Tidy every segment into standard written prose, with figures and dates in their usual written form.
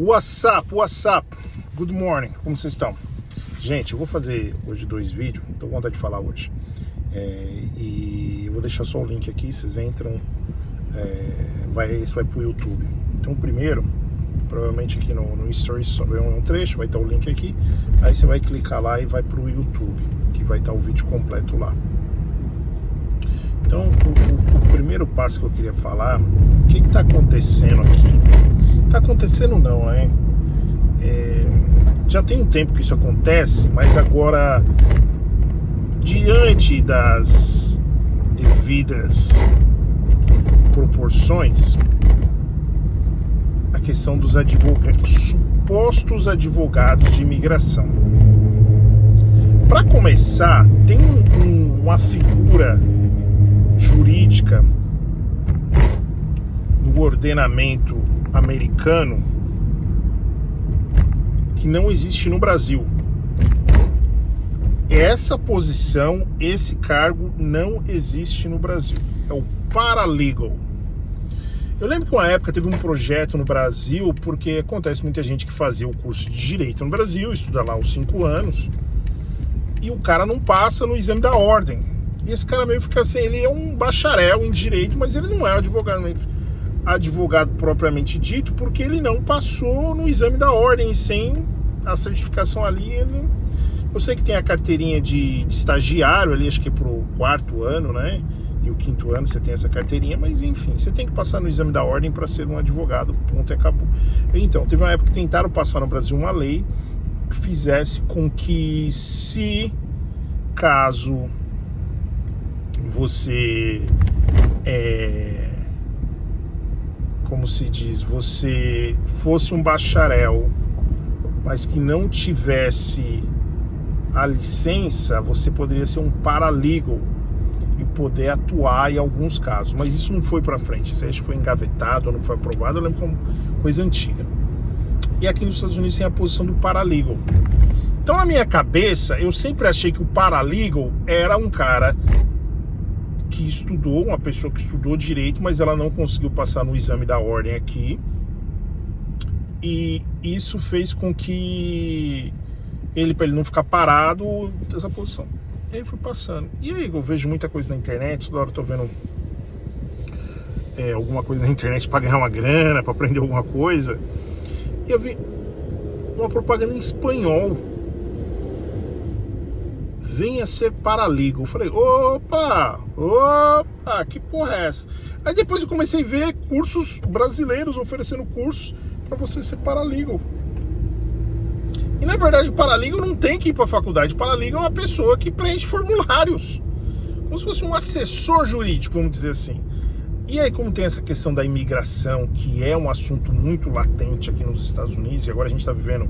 What's up? Good morning, como vocês estão? Gente, eu vou fazer hoje 2 vídeos, tô com vontade de falar hoje. E eu vou deixar só o link aqui, vocês entram, isso vai pro YouTube. Então, primeiro, provavelmente aqui no Stories só vem um trecho, vai estar o link aqui. Aí você vai clicar lá e vai pro YouTube, que vai estar o vídeo completo lá. Então, o primeiro passo que eu queria falar, o que está acontecendo aqui? Tá acontecendo não, hein? Já tem um tempo que isso acontece, mas agora, diante das devidas proporções, a questão dos supostos advogados de imigração. Para começar, tem uma figura jurídica no ordenamento americano que não existe no Brasil. Essa posição, esse cargo não existe no Brasil. É o paralegal. Eu lembro que uma época teve um projeto no Brasil, porque acontece muita gente que fazia o curso de Direito no Brasil, estuda lá os 5 anos, e o cara não passa no exame da ordem. E esse cara meio fica assim, ele é um bacharel em Direito, mas ele não é advogado propriamente dito, porque ele não passou no exame da ordem, sem a certificação ali. Eu sei que tem a carteirinha de estagiário ali, acho que é pro 4º ano, né? E o 5º ano você tem essa carteirinha, mas enfim, você tem que passar no exame da ordem para ser um advogado, ponto e acabou. Então, teve uma época que tentaram passar no Brasil uma lei que fizesse com que, se caso você como se diz, você fosse um bacharel, mas que não tivesse a licença, você poderia ser um paralegal e poder atuar em alguns casos. Mas isso não foi para frente, isso acho que foi engavetado ou não foi aprovado, eu lembro como coisa antiga. E aqui nos Estados Unidos tem a posição do paralegal. Então, na minha cabeça, eu sempre achei que o paralegal era um cara que estudou, uma pessoa que estudou direito, mas ela não conseguiu passar no exame da ordem aqui, e isso fez com que para ele não ficar parado nessa posição. E aí foi passando. E aí eu vejo muita coisa na internet, toda hora eu tô vendo alguma coisa na internet para ganhar uma grana, para aprender alguma coisa, e eu vi uma propaganda em espanhol: venha ser paralegal. Eu falei, opa, que porra é essa? Aí depois eu comecei a ver cursos brasileiros oferecendo cursos para você ser paralegal. E na verdade o paralegal não tem que ir para a faculdade. O paralegal é uma pessoa que preenche formulários, como se fosse um assessor jurídico, vamos dizer assim. E aí, como tem essa questão da imigração, que é um assunto muito latente aqui nos Estados Unidos, e agora a gente está vivendo...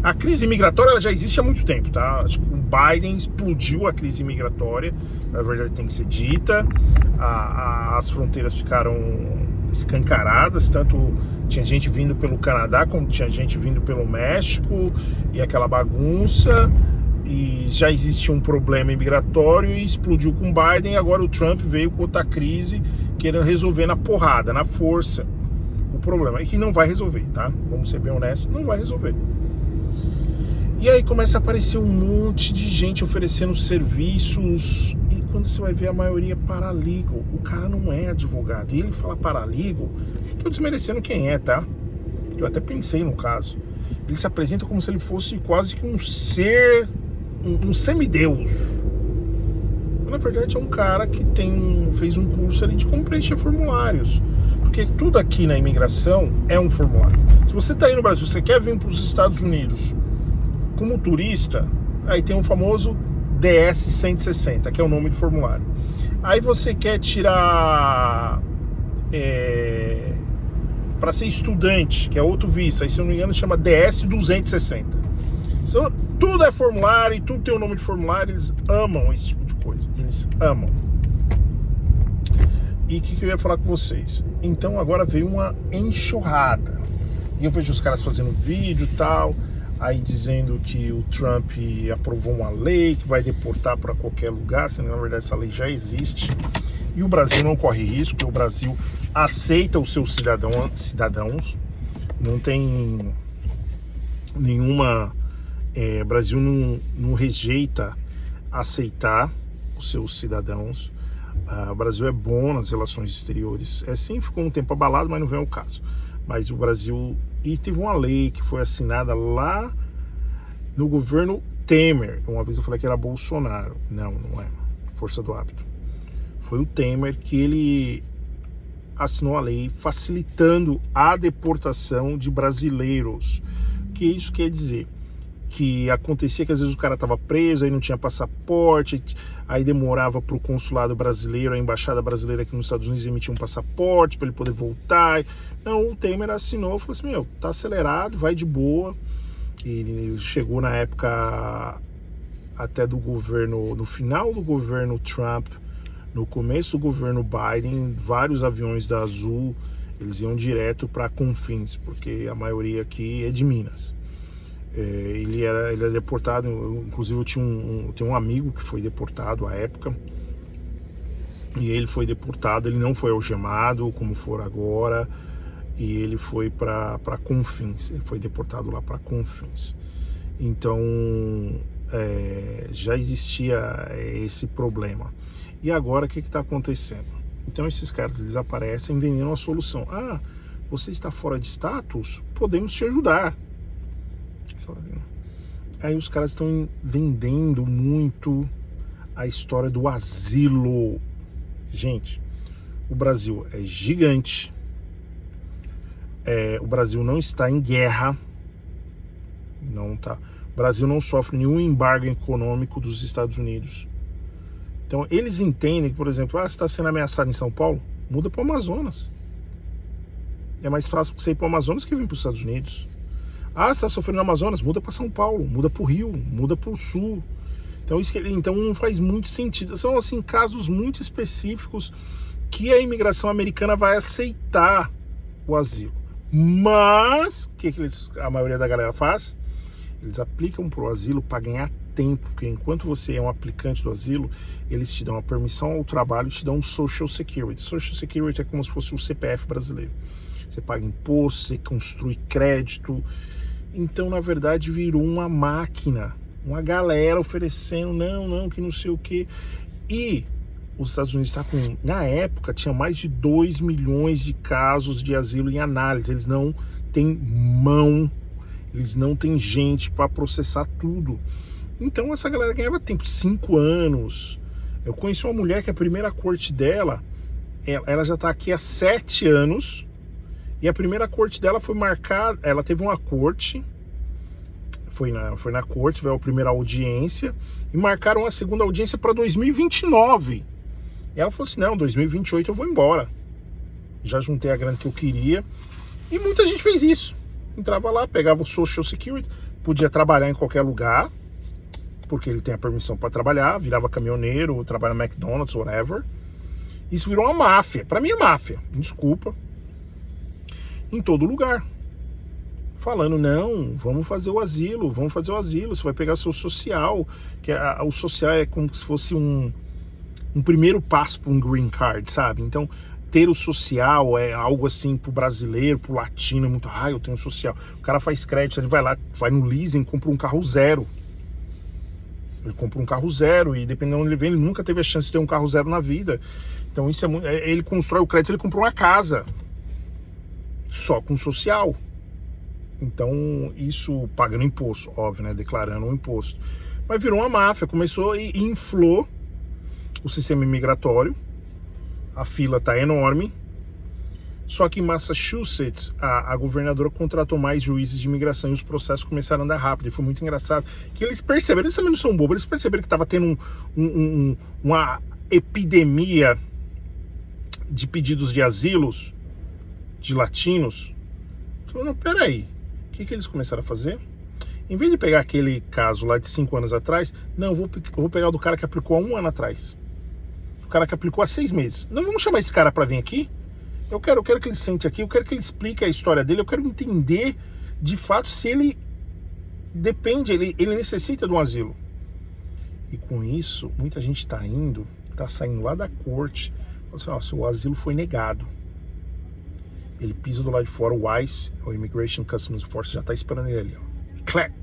A crise migratória, ela já existe há muito tempo, tá? Acho que o Biden explodiu a crise migratória, na verdade tem que ser dita. As fronteiras ficaram escancaradas, tanto tinha gente vindo pelo Canadá, como tinha gente vindo pelo México, e aquela bagunça... E já existia um problema imigratório e explodiu com o Biden, e agora o Trump veio com outra crise, querendo resolver na porrada, na força, o problema. E que não vai resolver, tá? Vamos ser bem honestos, não vai resolver. E aí começa a aparecer um monte de gente oferecendo serviços, e quando você vai ver, a maioria é paralegal. O cara não é advogado, e ele fala paralegal, tô desmerecendo quem é, tá? Eu até pensei no caso. Ele se apresenta como se ele fosse quase que um ser, um semideus. Na verdade é um cara que fez um curso ali de como preencher formulários. Porque tudo aqui na imigração é um formulário. Se você está aí no Brasil, você quer vir para os Estados Unidos como turista, aí tem o famoso DS-160, que é o nome do formulário. Aí você quer tirar... para ser estudante, que é outro visto, aí se eu não me engano chama DS-260. Então, tudo é formulário, e tudo tem o nome de formulário. Eles amam esse tipo de coisa, eles amam. E o que eu ia falar com vocês? Então agora veio uma enxurrada, e eu vejo os caras fazendo vídeo e tal, aí dizendo que o Trump aprovou uma lei que vai deportar para qualquer lugar, sendo que na verdade essa lei já existe. E o Brasil não corre risco, porque o Brasil aceita os seus cidadãos, não tem Brasil não rejeita aceitar os seus cidadãos. O Brasil é bom nas relações exteriores. Sim, ficou um tempo abalado, mas não vem ao caso. Mas o Brasil... E teve uma lei que foi assinada lá no governo Temer. Uma vez eu falei que era Bolsonaro. Não é. Força do hábito. Foi o Temer que ele assinou a lei facilitando a deportação de brasileiros. O que isso quer dizer? Que acontecia que às vezes o cara estava preso, aí não tinha passaporte, aí demorava para o consulado brasileiro, a embaixada brasileira aqui nos Estados Unidos emitir um passaporte para ele poder voltar. Não, o Temer assinou, falou assim, tá acelerado, vai de boa. Ele chegou na época até do governo, no final do governo Trump, no começo do governo Biden, vários aviões da Azul, eles iam direto para Confins, porque a maioria aqui é de Minas. Ele é deportado, inclusive eu tenho um amigo que foi deportado à época, e ele foi deportado, ele não foi algemado como for agora, e ele foi para Confins, ele foi deportado lá para Confins. Então já existia esse problema. E agora o que está acontecendo? Então esses caras, eles aparecem vendendo a solução. Você está fora de status? Podemos te ajudar. Aí os caras estão vendendo muito a história do asilo. Gente, o Brasil é gigante. O Brasil não está em guerra. Não tá. O Brasil não sofre nenhum embargo econômico dos Estados Unidos. Então eles entendem que, por exemplo, você está sendo ameaçado em São Paulo, muda para o Amazonas. É mais fácil você ir para o Amazonas que vir para os Estados Unidos. Você está sofrendo no Amazonas, muda para São Paulo, muda para o Rio, muda para o Sul. Então não faz muito sentido. São assim casos muito específicos que a imigração americana vai aceitar o asilo. Mas o que a maioria da galera faz? Eles aplicam para o asilo para ganhar tempo, porque enquanto você é um aplicante do asilo, eles te dão a permissão ao trabalho e te dão um Social Security. Social Security é como se fosse o CPF brasileiro. Você paga imposto, você construi crédito. Então, na verdade, virou uma máquina. Uma galera oferecendo, não, que não sei o quê. E os Estados Unidos está com... Na época, tinha mais de 2 milhões de casos de asilo em análise. Eles não têm mão, eles não têm gente para processar tudo. Então, essa galera ganhava tempo, 5 anos. Eu conheci uma mulher que a primeira corte dela, ela já está aqui há 7 anos... E a primeira corte dela foi marcada, ela teve uma corte, foi na corte, veio a primeira audiência, e marcaram a segunda audiência para 2029. E ela falou assim, não, 2028 eu vou embora. Já juntei a grana que eu queria, e muita gente fez isso. Entrava lá, pegava o Social Security, podia trabalhar em qualquer lugar, porque ele tem a permissão para trabalhar, virava caminhoneiro, trabalha no McDonald's, whatever. Isso virou uma máfia, para mim é máfia, desculpa. Em todo lugar, falando, não, vamos fazer o asilo, você vai pegar seu social, que o social é como se fosse um primeiro passo para um green card, sabe? Então, ter o social é algo assim pro brasileiro, pro latino, é muito, eu tenho social. O cara faz crédito, ele vai lá, vai no leasing, compra um carro zero. Ele compra um carro zero e dependendo de onde ele vem, ele nunca teve a chance de ter um carro zero na vida. Então, isso ele constrói o crédito, ele comprou uma casa. Só com social. Então, isso pagando imposto, óbvio, né? Declarando um imposto. Mas virou uma máfia, começou e inflou o sistema imigratório. A fila tá enorme. Só que em Massachusetts, a governadora contratou mais juízes de imigração e os processos começaram a andar rápido. E foi muito engraçado que eles perceberam, eles também não são bobos, eles perceberam que estava tendo uma epidemia de pedidos de asilos de latinos. Falando, peraí, o que eles começaram a fazer? Em vez de pegar aquele caso lá de 5 anos atrás, não, eu vou pegar o do cara que aplicou há 1 ano atrás. O cara que aplicou há 6 meses. Não, vamos chamar esse cara para vir aqui? Eu quero que ele sente aqui, eu quero que ele explique a história dele, eu quero entender de fato se ele depende, ele necessita de um asilo. E com isso, muita gente está saindo lá da corte, falando assim, o asilo foi negado. Ele pisa do lado de fora, o ICE, o Immigration Customs Enforcement, já está esperando ele ali, ó. Clac.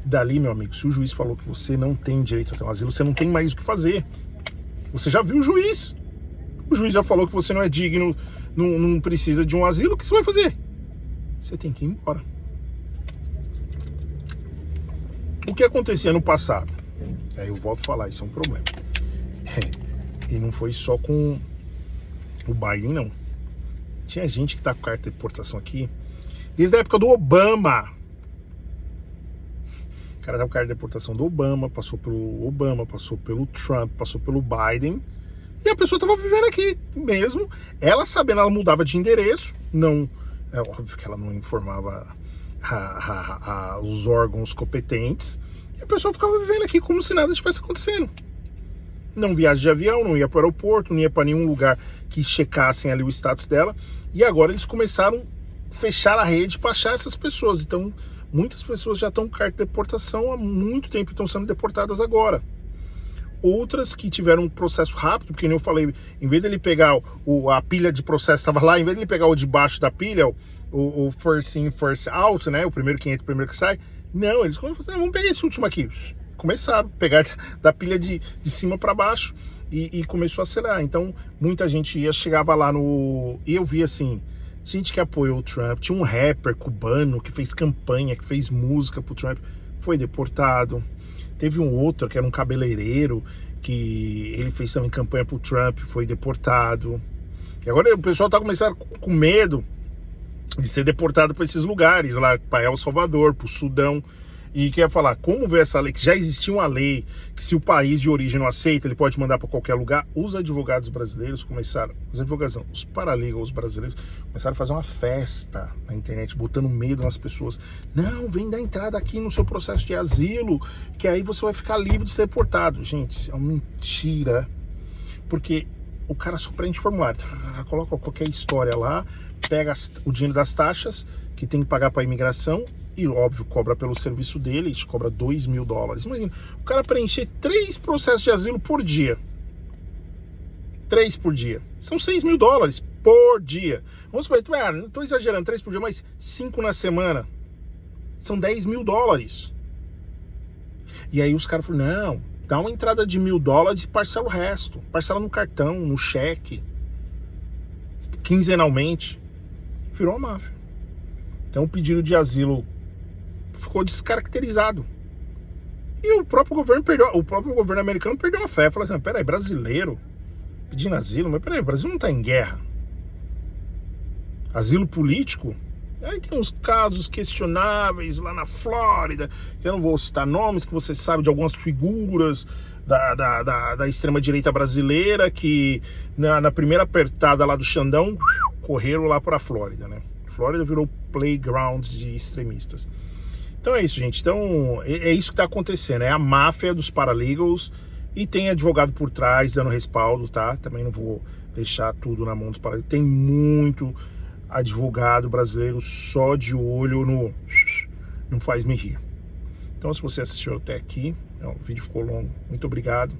Dali, meu amigo, se o juiz falou que você não tem direito a ter um asilo, você não tem mais o que fazer. Você já viu o juiz. O juiz já falou que você não é digno, não precisa de um asilo. O que você vai fazer? Você tem que ir embora. O que acontecia no passado? Aí eu volto a falar, isso é um problema. E não foi só com o Biden, não. Tinha gente que tá com carta de deportação aqui desde a época do Obama. O cara tá com carta de deportação do Obama, passou pelo Trump, passou pelo Biden. E a pessoa tava vivendo aqui mesmo. Ela sabendo, ela mudava de endereço. Não, é óbvio que ela não informava os órgãos competentes. E a pessoa ficava vivendo aqui como se nada estivesse acontecendo. Não viaja de avião, não ia para o aeroporto, não ia para nenhum lugar que checassem ali o status dela. E agora eles começaram a fechar a rede para achar essas pessoas. Então, muitas pessoas já estão com carta de deportação há muito tempo e estão sendo deportadas agora. Outras que tiveram um processo rápido, porque como eu falei, em vez dele pegar a pilha de processo estava lá, em vez dele pegar o de baixo da pilha, o first in, first out, né? O primeiro que entra, o primeiro que sai. Não, eles começaram, vamos pegar esse último aqui. Começaram a pegar da pilha de cima para baixo e começou a acelerar. Então, muita gente chegava lá no... E eu vi assim, gente que apoiou o Trump. Tinha um rapper cubano que fez campanha, que fez música pro Trump, foi deportado. Teve um outro que era um cabeleireiro, que ele fez também campanha pro Trump, foi deportado. E agora o pessoal tá começando com medo de ser deportado para esses lugares, lá para El Salvador, para o Sudão. E quer falar, como ver essa lei, que já existia uma lei, que se o país de origem não aceita, ele pode mandar para qualquer lugar. Os advogados brasileiros começaram, os paralegals brasileiros, começaram a fazer uma festa na internet, botando medo nas pessoas. Não, vem dar entrada aqui no seu processo de asilo, que aí você vai ficar livre de ser deportado. Gente, isso é uma mentira, porque o cara só preenche formulário, coloca qualquer história lá, pega o dinheiro das taxas que tem que pagar para a imigração e, óbvio, cobra pelo serviço dele, te cobra $2.000. Imagina, o cara preencher 3 processos de asilo por dia. 3 por dia. São $6.000 por dia. Vamos supor, não estou exagerando, 3 por dia, mas 5 na semana. São $10.000. E aí os caras falaram, não, dá uma entrada de $1.000 e parcela o resto. Parcela no cartão, no cheque. Quinzenalmente. Virou uma máfia. Então o pedido de asilo ficou descaracterizado. E o próprio governo americano perdeu a fé. Falou assim, peraí, brasileiro pedindo asilo, mas peraí, o Brasil não está em guerra. Asilo político? Aí tem uns casos questionáveis lá na Flórida, que eu não vou citar nomes, que você sabe de algumas figuras da extrema-direita brasileira que na primeira apertada lá do Xandão, correram lá para a Flórida, né? Flórida virou playground de extremistas. Então é isso, gente. Então é isso que está acontecendo. É a máfia dos paralegals e tem advogado por trás dando respaldo, tá? Também não vou deixar tudo na mão dos paralegals. Tem muito advogado brasileiro só de olho no não faz me rir. Então se você assistiu até aqui, o vídeo ficou longo, muito obrigado.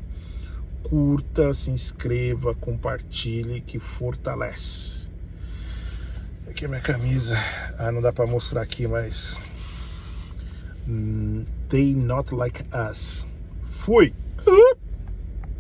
Curta, se inscreva, compartilhe, que fortalece. Aqui é minha camisa. Não dá pra mostrar aqui, mas They Not Like Us. Fui!